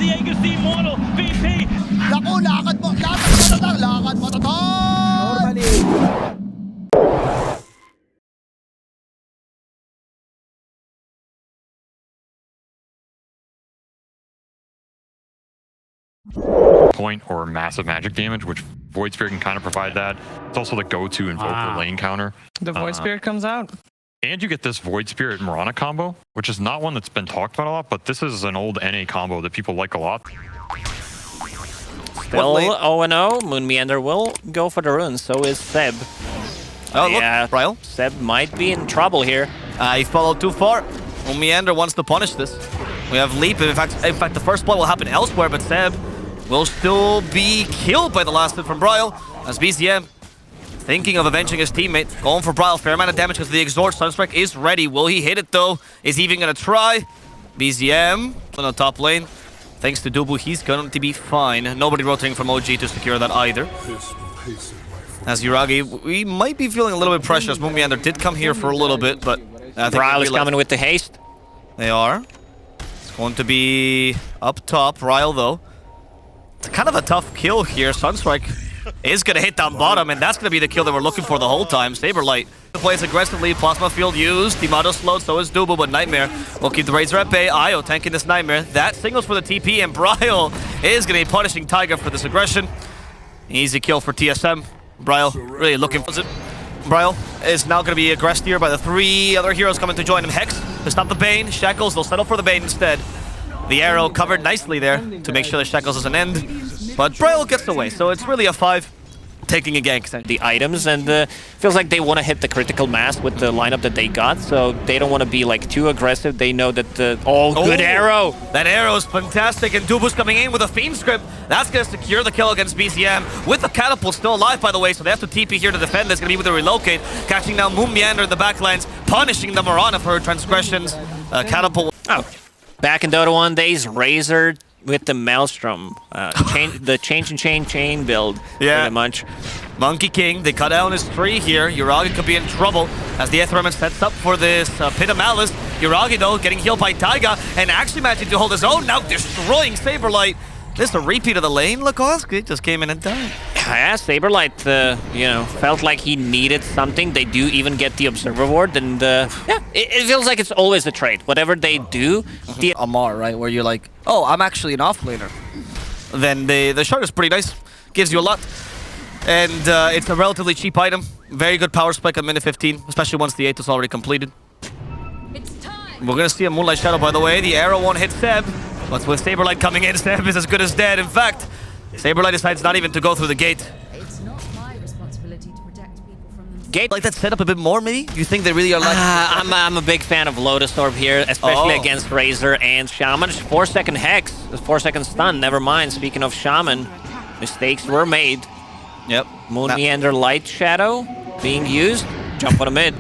Diego's the immortal VP. Naku, lakad mo matatag. Normally. Point or massive magic damage, which Void Spirit can kind of provide that. It's also the go-to invoker lane counter. The Void Spirit comes out. And you get this Void Spirit Mirana combo, which is not one that's been talked about a lot, but this is an old NA combo that people like a lot. Still 0-0. Moon Meander will go for the rune, so is Seb. Oh, yeah, look, Bryle. Seb might be in trouble here. He followed too far. Moon Meander wants to punish this. We have Leap. In fact, the first blood will happen elsewhere, but Seb will still be killed by the last hit from Bryle, as BZM thinking of avenging his teammate. Going for Bryle, fair amount of damage because the Exhort. Sunstrike is ready. Will he hit it though? Is he even going to try? BZM on the top lane. Thanks to Dubu, he's going to be fine. Nobody rotating from OG to secure that either. As Yuragi, we might be feeling a little bit pressure as Moon Meander did come here for a little bit, but I think Bryle is coming with the haste. They are. It's going to be up top. Ryle though. It's kind of a tough kill here. Sunstrike is going to hit down bottom, and that's going to be the kill that we're looking for the whole time. Saberlight plays aggressively. Plasma Field used. Timado slowed, so is Dubu, but Nightmare will keep the Razor at bay. Io tanking this Nightmare. That signals for the TP, and Bryle is going to be punishing Taiga for this aggression. Easy kill for TSM. Bryle really looking for it. Bryle is now going to be aggressed here by the three other heroes coming to join him. Hex to stop the Bane. Shackles, they'll settle for the Bane instead. The arrow covered nicely there to make sure the Shackles doesn't end. But Bryle gets away, so it's really a 5 taking a gank. The items, and feels like they want to hit the critical mass with the lineup that they got, so they don't want to be like too aggressive. They know that good arrow! That arrow is fantastic, and Dubu's coming in with a Fiend Script. That's going to secure the kill against BCM. With the Catapult still alive, by the way, so they have to TP here to defend. That's going to be able to relocate. Catching down Moon Meander in the backlines, punishing the Mirana for her transgressions. Catapult. Oh. Back in Dota 1 days, Razor with the Maelstrom. The chain build, pretty much. Monkey King, they cut down his tree here. Yuragi could be in trouble as the Aetherman sets up for this Pit of Malice. Yuragi, though, getting healed by Taiga and actually managing to hold his own, now destroying Saberlight. This is a repeat of the lane. Lacoste just came in and died. Yeah, Saberlight, you know, felt like he needed something. They do even get the Observer Ward, and yeah, it feels like it's always a trade. Whatever they do, the Amar, right, where you're like, oh, I'm actually an off-laner. Then the shard is pretty nice. Gives you a lot. And it's a relatively cheap item. Very good power spike at minute 15, especially once the 8 is already completed. We're going to see a Moonlight Shadow, by the way. The arrow won't hit Seb. But with Saberlight coming in, Seb is as good as dead. In fact, Saberlight decides not even to go through the gate. It's not my responsibility to protect people from them. Gate like that set up a bit more, maybe? You think they really are like... I'm a big fan of Lotus Orb here, especially against Razor and Shaman. 4-second Hex, 4-second stun, never mind. Speaking of Shaman, mistakes were made. Yep. Moon Meander Light Shadow being used. Jump on the mid.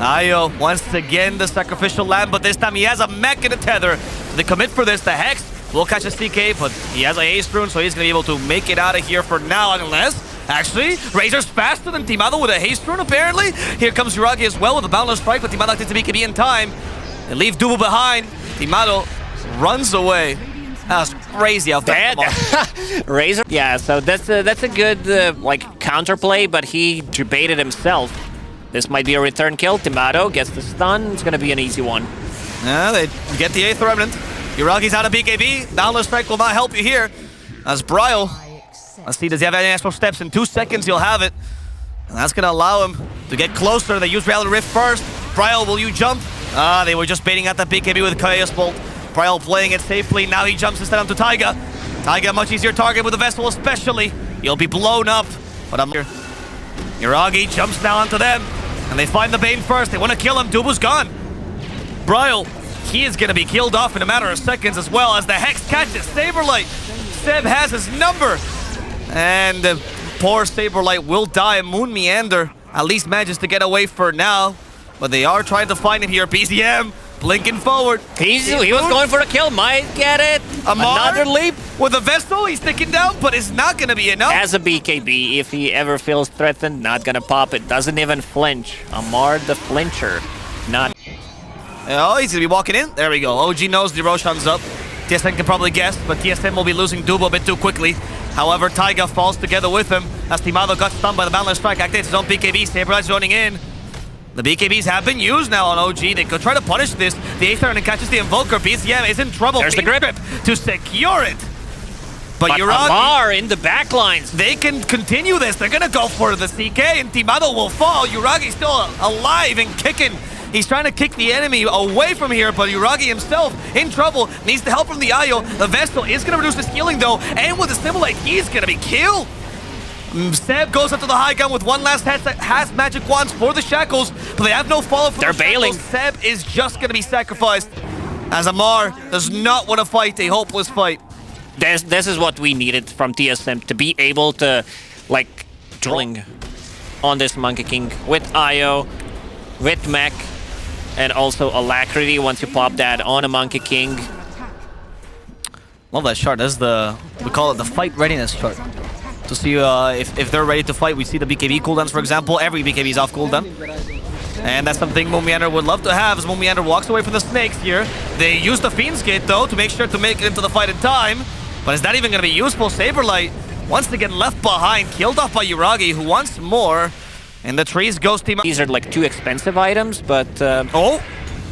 Ayo, once again, the sacrificial lamb, but this time he has a mech and a tether. They commit for this. The Hex will catch a CK, but he has a haste rune, so he's going to be able to make it out of here for now, unless, actually, Razor's faster than Timado with a haste rune, apparently. Here comes Yuragi as well with a Boundless Strike, but Timado gets to BKB in time. They leave Dubu behind. Timado runs away. That was crazy how fast Razor, yeah, so that's a good, like, counterplay, but he baited himself. This might be a return kill. Timado gets the stun. It's going to be an easy one. Yeah, they get the 8th Remnant. Yuragi's out of BKB. Boundless Strike will not help you here. As Bryle, let's see, does he have any extra steps? In 2 seconds, he'll have it. And that's going to allow him to get closer. They use Reality Rift first. Bryle, will you jump? They were just baiting out that BKB with Chaos Bolt. Bryle playing it safely. Now he jumps instead onto Taiga. Taiga, much easier target with the Vessel especially. He'll be blown up. But I'm here. Yuragi jumps now onto them. And they find the Bane first. They want to kill him. Dubu's gone. Bryle, he is going to be killed off in a matter of seconds as well as the Hex catches Saberlight. Seb has his number. And poor Saberlight will die. Moon Meander at least manages to get away for now. But they are trying to find him here. BZM blinking forward. He was going for a kill. Might get it. Amar, another leap. With a Vestal, he's sticking down, but it's not going to be enough. As a BKB, if he ever feels threatened, not going to pop it. Doesn't even flinch. Amar the flincher. Not. Oh, he's going to be walking in. There we go. OG knows the Roshan's up. TSM can probably guess, but TSM will be losing Dubo a bit too quickly. However, Taiga falls together with him as Timado got stunned by the Boundless Strike, activates his own BKB. Saberlight's joining in. The BKBs have been used now on OG. They could try to punish this. The Ace Turn catches the Invoker. BCM is in trouble. There's the grip to secure it. But Yuragi, Amar in the backlines. they can continue this. They're going to go for the CK, and Timado will fall. Yuragi's still alive and kicking. He's trying to kick the enemy away from here, but Yuragi himself in trouble. Needs the help from the Ayo. The Vestal is going to reduce his healing, though, and with the Simulate, he's going to be killed. Seb goes up to the high gun with one last has magic wands for the Shackles, but they have no follow from They're the Shackles. bailing. Seb is just going to be sacrificed, as Amar does not want to fight a hopeless fight. This is what we needed from TSM, to be able to, like, drilling on this Monkey King with Io, with Mech, and also Alacrity once you pop that on a Monkey King. Love that chart. That's we call it the fight readiness chart. To see if they're ready to fight. We see the BKB cooldowns, for example. Every BKB is off cooldown. And that's something Moonmeander would love to have, as Moonmeander walks away from the snakes here. They use the Fiend's Gate, though, to make sure to make it into the fight in time. But is that even going to be useful? Saberlight, once again left behind, killed off by Yuragi, who wants more. And the trees ghost team. These are like two expensive items, but... Oh,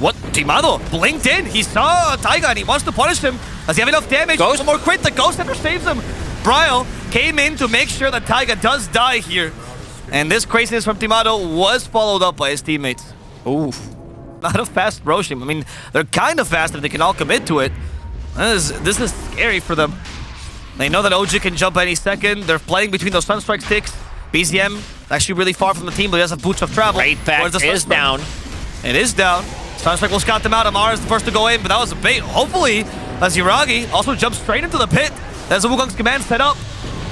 what? Timado blinked in. He saw Taiga and he wants to punish him. Does he have enough damage? Ghost? One more crit. The Ghost Center saves him. Bryle came in to make sure that Taiga does die here. And this craziness from Timado was followed up by his teammates. Ooh. Not a fast Roshim. I mean, they're kind of fast if they can all commit to it. This is scary for them. They know that OG can jump any second. They're playing between those Sunstrike sticks. BZM actually really far from the team, but he has a Boots of Travel. Right back is down. It is down. Sunstrike will scout them out. Amar is the first to go in, but that was a bait. Hopefully, as Yuragi also jumps straight into the pit. There's a Wukong's command set up,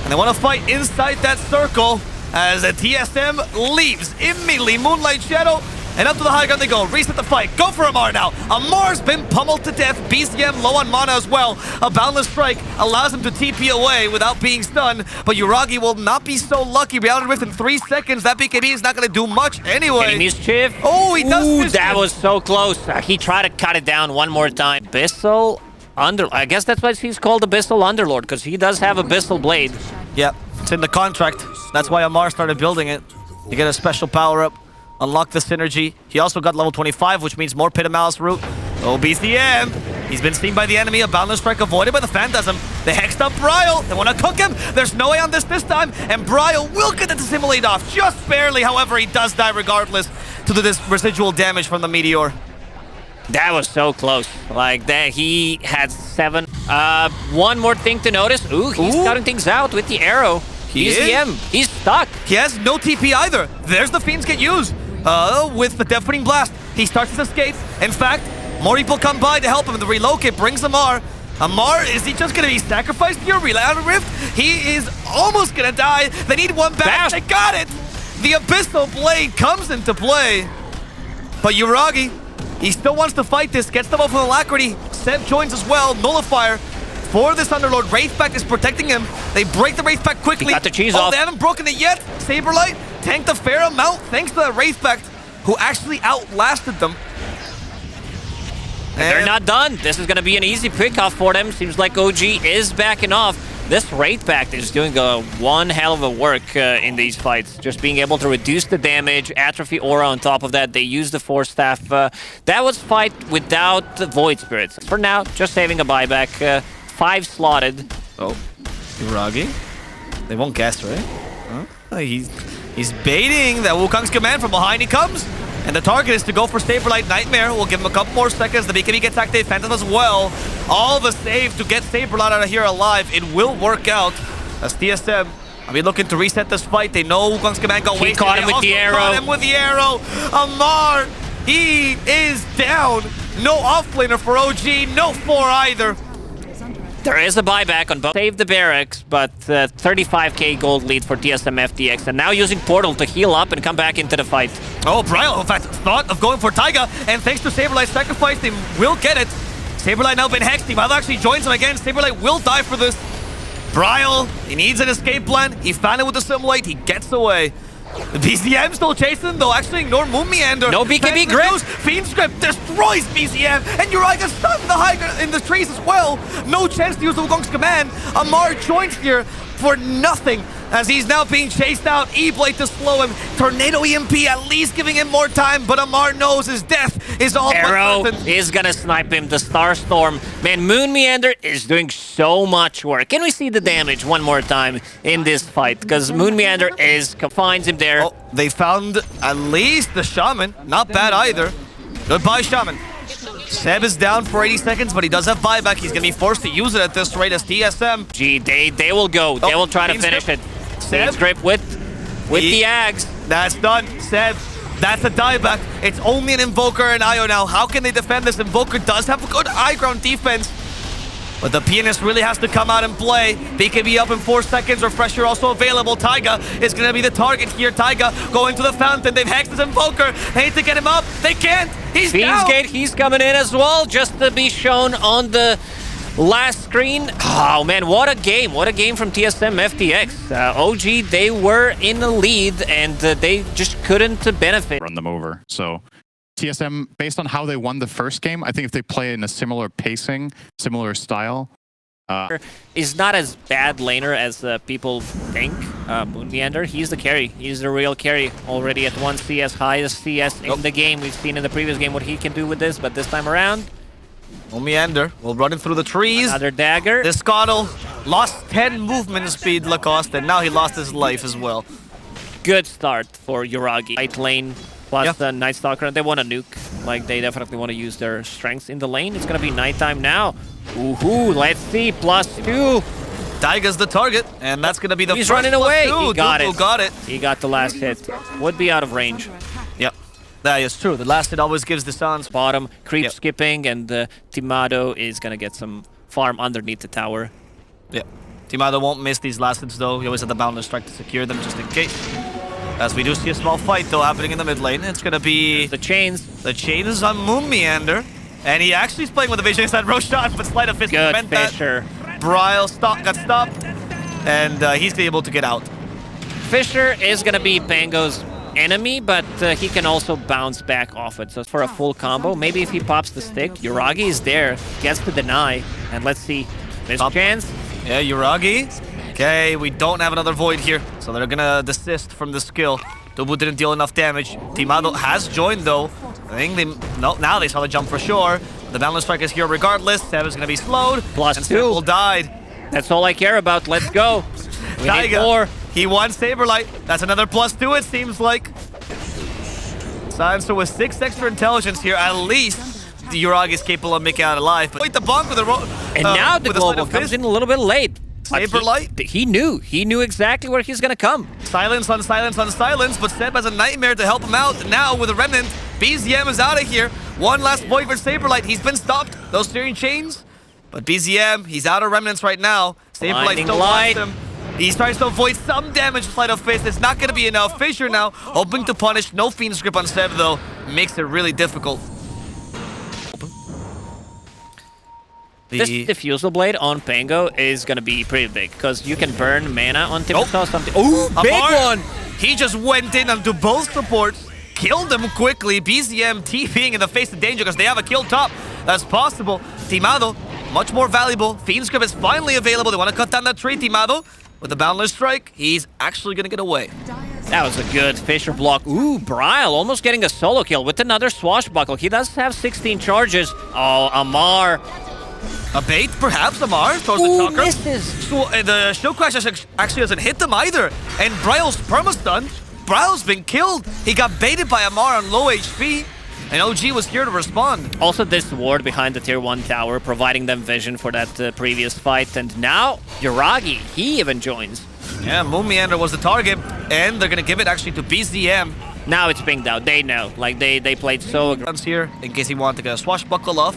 and they want to fight inside that circle as a TSM leaves immediately. Moonlight Shadow, and up to the high ground they go. Reset the fight. Go for Amar now. Amar's been pummeled to death. BCM low on mana as well. A Boundless Strike allows him to TP away without being stunned, but Yuragi will not be so lucky. Reality Rift in 3 seconds. That BKB is not going to do much anyway. Any mischief? Oh, he does mischief. That was so close. He tried to cut it down one more time. Abyssal I guess that's why he's called Abyssal Underlord, because he does have Abyssal Blade. Yeah, it's in the contract. That's why Amar started building it. To get a special power-up, unlock the synergy. He also got level 25, which means more Pit of Malice root. Oh, BCM. He's been seen by the enemy. A Boundless Strike avoided by the Phantasm. They hexed up Bryle. They want to cook him. There's no way on this time. And Bryle will get the Dissimulate off. Just barely. However, he does die regardless to this residual damage from the Meteor. That was so close. Like that, he had 7. One more thing to notice. Ooh, he's cutting things out with the arrow. BZM, he's stuck. He has no TP either. There's the Fiends get used. With the Death-Putting Blast. He starts his escape. In fact, more people come by to help him. The relocate brings Amar. Amar, is he just going to be sacrificed here? Reality Rift? He is almost going to die. They need one back. They got it. The Abyssal Blade comes into play. But Yuragi, he still wants to fight this. Gets them off with Alacrity. Seb joins as well. Nullifier for this Underlord. Wraithback is protecting him. They break the Wraithback quickly. He got the cheese off. They haven't broken it yet. Saberlight tanked a fair amount thanks to that Wraithback, who actually outlasted them. And they're not done. This is going to be an easy pick-off for them. Seems like OG is backing off. This Wraithback is doing one hell of a work in these fights. Just being able to reduce the damage, atrophy aura on top of that. They use the Force Staff. That was fight without the Void Spirits. For now, just saving a buyback. 5 slotted. Oh, Yuragi? They won't guess, right? Huh? He's baiting that Wukong's command. From behind he comes. And the target is to go for Saberlight Nightmare. We'll give him a couple more seconds. The BKB gets activated. Phantom as well. All the save to get Saberlight out of here alive. It will work out. As TSM, I mean, looking to reset this fight. They know Wukong's command got wasted. He caught him with the arrow. Caught him with the arrow. Amar, he is down. No offlaner for OG. No 4 either. There is a buyback on both. Save the barracks, but 35k gold lead for TSM FDX. And now using Portal to heal up and come back into the fight. Oh, Bryle, in fact, thought of going for Taiga. And thanks to Saberlight's sacrifice, they will get it. Saberlight now been hexed. He might actually joins him again. Saberlight will die for this. Bryle, he needs an escape plan. He found it with the Simulate. He gets away. The BZM still chasing them, though. Actually, ignore Moon Meander. No BKB grip. Fiend Script destroys BZM, and Uri gets stunned in the trees as well. No chance to use the Wukong's command. Amar joins here for nothing, as he's now being chased out. E-Blade to slow him. Tornado EMP at least giving him more time, but Amar knows his death is all Arrow but certain. is gonna snipe him. The Starstorm. Man, Moon Meander is doing so much work. Can we see the damage one more time in this fight? Because Moon Meander finds him there. Oh, they found at least the Shaman. Not bad either. Goodbye, Shaman. Seb is down for 80 seconds, but he does have buyback. He's going to be forced to use it at this rate as TSM. Gee, they will go. They will try to finish it. Seb grip with the Ags. That's done. Seb, that's a dieback. It's only an Invoker and Io now. How can they defend this? Invoker does have a good high ground defense, but the Pianist really has to come out and play. BKB up in 4 seconds. Refresher also available. Taiga is going to be the target here. Taiga going to the fountain. They've hexed his Invoker. They need to get him up. They can't. He's down. Fiendsgate, he's coming in as well, just to be shown on the last screen. Oh man, what a game. What a game from TSM FTX. OG, they were in the lead, and they just couldn't benefit. Run them over. So TSM, based on how they won the first game, I think if they play in a similar pacing, similar style, is not as bad laner as people think. Moon Meander, he's the carry. He's the real carry. Already at 1 CS, highest CS in the game. We've seen in the previous game what he can do with this, but this time around, Moon Meander will run it through the trees. another dagger. This Scottle lost 10 movement speed, Lacoste, and now he lost his life as well. Good start for Yuragi. Right lane plus the Night Stalker. They want to nuke. Like, they definitely want to use their strengths in the lane. It's going to be nighttime now. Ooh, let's see. +2. Taiga's the target, and that's going to be the He's first running away. +2. He got Dudu it. got it. He got the last hit. Would be out of range. Yep, that is true. The last hit always gives the Suns. Bottom, creep skipping, and Timado is going to get some farm underneath the tower. Yeah, Timado won't miss these last hits, though. He always had the Boundless Strike to secure them, just in case. As we do see a small fight, though, happening in the mid lane. It's going to be The chains. the chains on Moon Meander. And he actually is playing with a vision inside Roshan, but Sleight of Fist Good meant that. Fisher. Bryle got stopped, and he's able to get out. Fisher is going to be Pango's enemy, but he can also bounce back off it. So for a full combo, maybe if he pops the stick, Yuragi is there, gets the deny, and let's see. There's a chance. Yeah, Yuragi. Okay, we don't have another Void here, so they're gonna desist from the skill. Dubu didn't deal enough damage. Timado has joined, though. I think now they saw the jump for sure. The Boundless Strike is here regardless. Seb is gonna be slowed. +2. And Seb died. That's all I care about. Let's go. We need Taiga, more. he won Saberlight. That's another +2, it seems like. Silencer with 6 extra intelligence here. At least the Yuragi is capable of making it alive. But wait, the bonk with the And now the with Sleight global of comes Fist. in a little bit late. But Saberlight? He knew. He knew exactly where he's going to come. Silence on silence on silence, but Seb has a nightmare to help him out. Now with a Remnant, BZM is out of here. One last Void for Saberlight. He's been stopped. Those steering chains. But BZM, he's out of Remnants right now. Saberlight Blinding still light. wants him. He tries to avoid some damage with Sleight of Fist. It's not going to be enough. Fisher now hoping to punish. No Fiend's Grip on Seb, though. Makes it really difficult. This Diffusal Blade on Pango is going to be pretty big, because you can burn mana on Timothy or something. Oh, big Amar, one! He just went in onto both supports, killed them quickly. BZM TPing in the face of danger because they have a kill top. That's possible. Timado, much more valuable. Fiend's Grip is finally available. They want to cut down that tree. Timado with the Boundless Strike. He's actually going to get away. That was a good Fisher block. Ooh, Bryle almost getting a solo kill with another Swashbuckle. He does have 16 charges. Oh, Amar. A bait, perhaps. Amar throws the chakra. So, the Shield Crash actually doesn't hit them either. And Bryle's perma-stun. Bryle's been killed. He got baited by Amar on low HP. And OG was here to respond. Also, this ward behind the tier 1 tower, providing them vision for that previous fight. And now, Yuragi, he even joins. Yeah, Moon Meander was the target. And they're going to give it actually to BZM. Now it's pinged out. They know. Like, they played so aggressive. Here, in case he wanted to get a swashbuckle off.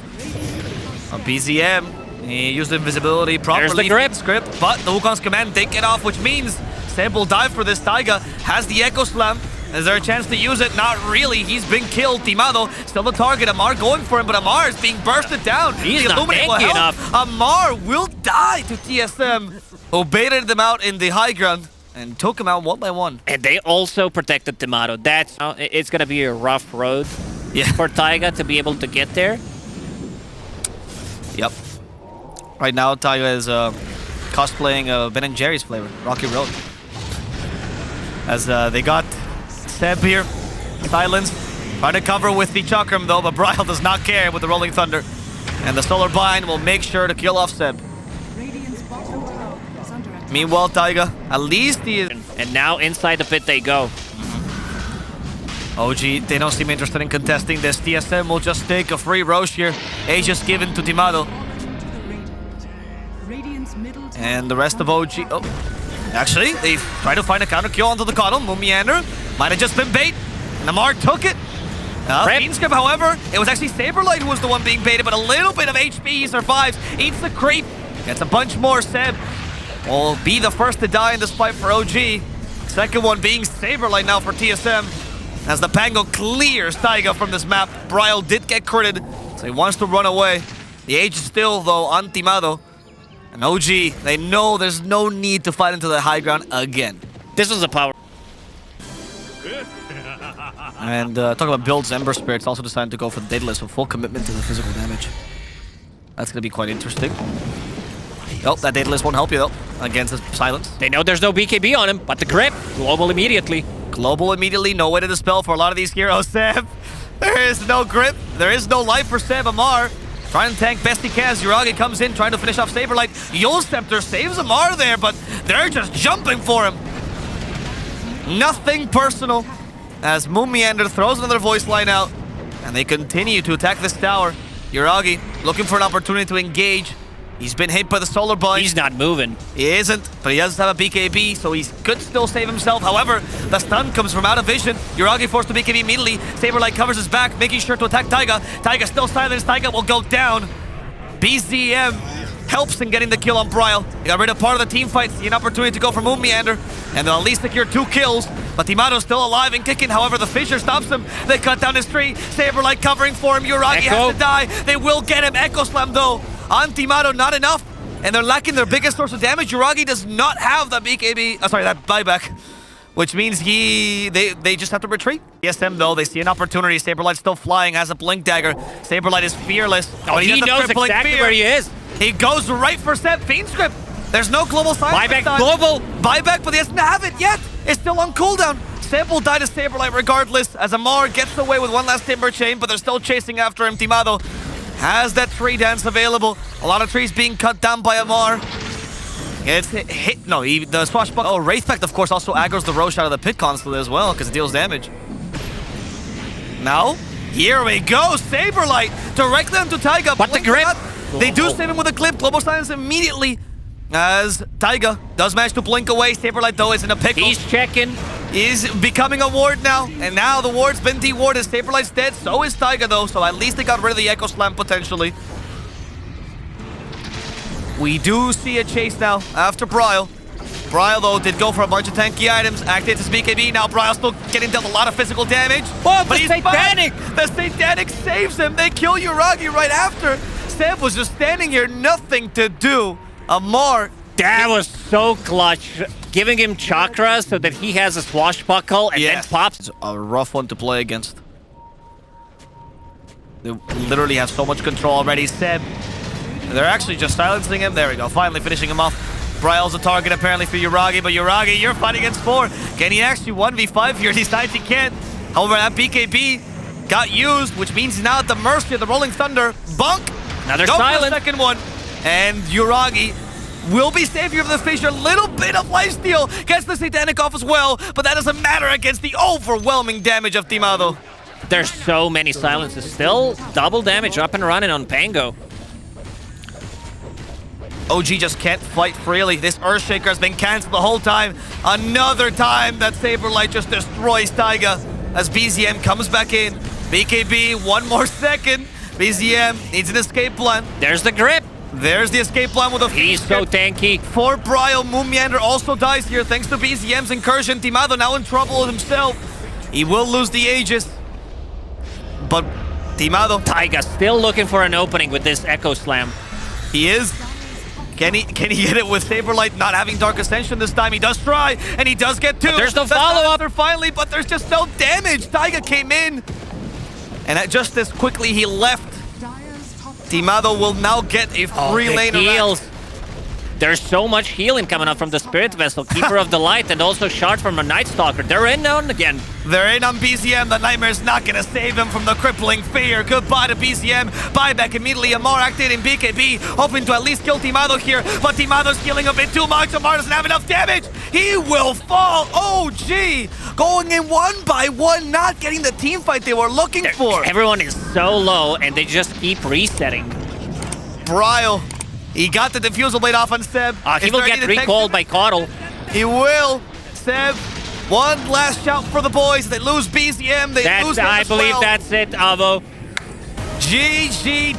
On BZM, he used invisibility properly. There's the grip. Script, but the Wukong's command take it off, which means Seb will dive for this. Taiga has the Echo Slam. Is there a chance to use it? Not really. He's been killed. Timado still the target. Amar going for him, but Amar is being bursted down. He's the not Illuminate will tanky help. enough. Amar will die to TSM, who baited them out in the high ground. and took him out one by one. And they also protected Timado. That's it's gonna be a rough road for Taiga to be able to get there. Yep. Right now, Taiga is cosplaying Ben & Jerry's flavor, Rocky Road. As they got Seb here, Silence, trying to cover with the Chakram though, but Bryle does not care with the Rolling Thunder. And the Solar Bind will make sure to kill off Seb. Meanwhile, Taiga, at least he is... And now inside the pit they go. OG, they don't seem interested in contesting this. TSM will just take a free Roche here. Aegis given to Timado. And the rest of OG... Oh, actually, they try to find a counter kill onto the Coddle. Mumiander might have just been bait. Namar took it. Fiendscript, however, it was actually Saberlight who was the one being baited, but a little bit of HP, he survives. Eats the creep. Gets a bunch more. Seb will be the first to die in this fight for OG. Second one being Saberlight now for TSM. As the Pango clears Taiga from this map. Bryle did get critted, so he wants to run away. The age is still, though, on Timado. And OG, they know there's no need to fight into the high ground again. This was a power. And talking about builds, Ember Spirit's also decided to go for the Daedalus with full commitment to the physical damage. That's going to be quite interesting. Oh, that Daedalus won't help you, though, against the Silence. They know there's no BKB on him, but the grip, global immediately. Global immediately, no way to dispel for a lot of these heroes, Seb. There is no grip, there is no life for Seb. Amar trying to tank best he can as Yuragi comes in, trying to finish off Saberlight. Yule Scepter saves Amar there, but they're just jumping for him. Nothing personal, as Mumiander throws another voice line out, and they continue to attack this tower. Yuragi looking for an opportunity to engage. He's been hit by the Solar Bind. He's not moving. He isn't, but he does have a BKB, so he could still save himself. However, the stun comes from out of vision. Yuragi forced to BKB immediately. Saberlight covers his back, making sure to attack Taiga. Taiga still silenced. Taiga will go down. BZM helps in getting the kill on Bryle. He got rid of part of the team fight, see an opportunity to go for Mumiander, and they'll at least secure 2 kills. But Timado's still alive and kicking. However, the Fissure stops him. They cut down his tree. Saberlight covering for him. Yuragi has to die. They will get him. Echo Slam, though, on Timado, not enough. And they're lacking their biggest source of damage. Yuragi does not have that BKB, that buyback, which means they just have to retreat. TSM, though, they see an opportunity. Saberlight's still flying, has a Blink Dagger. Saberlight is fearless. Oh, he knows exactly where he is. He goes right for Seb. Fiendscript. There's no global silence. Buyback global. Buyback, but he doesn't have it yet. It's still on cooldown. Seb will die to Saberlight regardless, as Amar gets away with one last Timber Chain, but they're still chasing after him. Timado has that tree dance available. A lot of trees being cut down by Amar. It's hit. No, the swashbuckle. Oh, Wraithpact, of course, also aggroes the Roche out of the pit constantly as well, because it deals damage. Now, here we go. Saberlight directly onto Taiga. But the grip. They do save him with a clip. Global silence immediately, as Taiga does manage to blink away. Saberlight, though, is in a pickle. He's checking. He's becoming a ward now, and now the ward's been de-warded. Saberlight's dead, so is Taiga, though, so at least they got rid of the Echo Slam, potentially. We do see a chase now after Bryle. Bryle, though, did go for a bunch of tanky items, activates his BKB. Now Bryle's still getting dealt a lot of physical damage. Oh, but the Satanic! The Satanic saves him. They kill Yuragi right after. Seb was just standing here, nothing to do. Amar. That was so clutch. Giving him chakra so that he has a swashbuckle and then pops. It's a rough one to play against. They literally have so much control already. Seb, they're actually just silencing him. There we go, finally finishing him off. Bryle's a target apparently for Yuragi, but Yuragi, you're fighting against 4. Can he actually 1v5 here? He decides he can't. However, that BKB got used, which means he's now at the mercy of the Rolling Thunder. Bunk! Another go silence. For the second one. And Yuragi will be savior of the Fissure. Little bit of lifesteal gets the Satanic off as well, but that doesn't matter against the overwhelming damage of Timado. There's so many silences. Still double damage up and running on Pango. OG just can't fight freely. This Earthshaker has been cancelled the whole time. Another time that Saberlight just destroys Taiga as BZM comes back in. BKB, 1 more second. BZM needs an escape plan. There's the grip. There's the escape plan with a He's so tanky. For Bryle, Mumiander also dies here thanks to BZM's incursion. Timado now in trouble himself. He will lose the Aegis. But Timado. Taiga still looking for an opening with this Echo Slam. He is. Can he get it with Saberlight not having Dark Ascension this time? He does try, and he does get 2. But there's no That's not follow-up. answer finally, but there's just no damage. Taiga came in, and just as quickly he left. Timado will now get a free lane around. heals. There's so much healing coming up from the Spirit Vessel, Keeper of the Light, and also Shard from a Night Stalker. They're in on again. They're in on BZM. The Nightmare's not going to save him from the crippling fear. Goodbye to BZM. Buyback immediately. Amar activating BKB, hoping to at least kill Timado here. But Timado's healing a bit too much. Amar doesn't have enough damage. He will fall. OG going in 1 by 1, not getting the team fight they were looking for. Everyone is so low, and they just keep resetting. Bryle, he got the Diffusal Blade off on Seb. He Is will there get any detection? recalled by Coddle. He will. Seb, one last shout for the boys. They lose BZM. They lose him I as believe well. that's it, Avo. GG.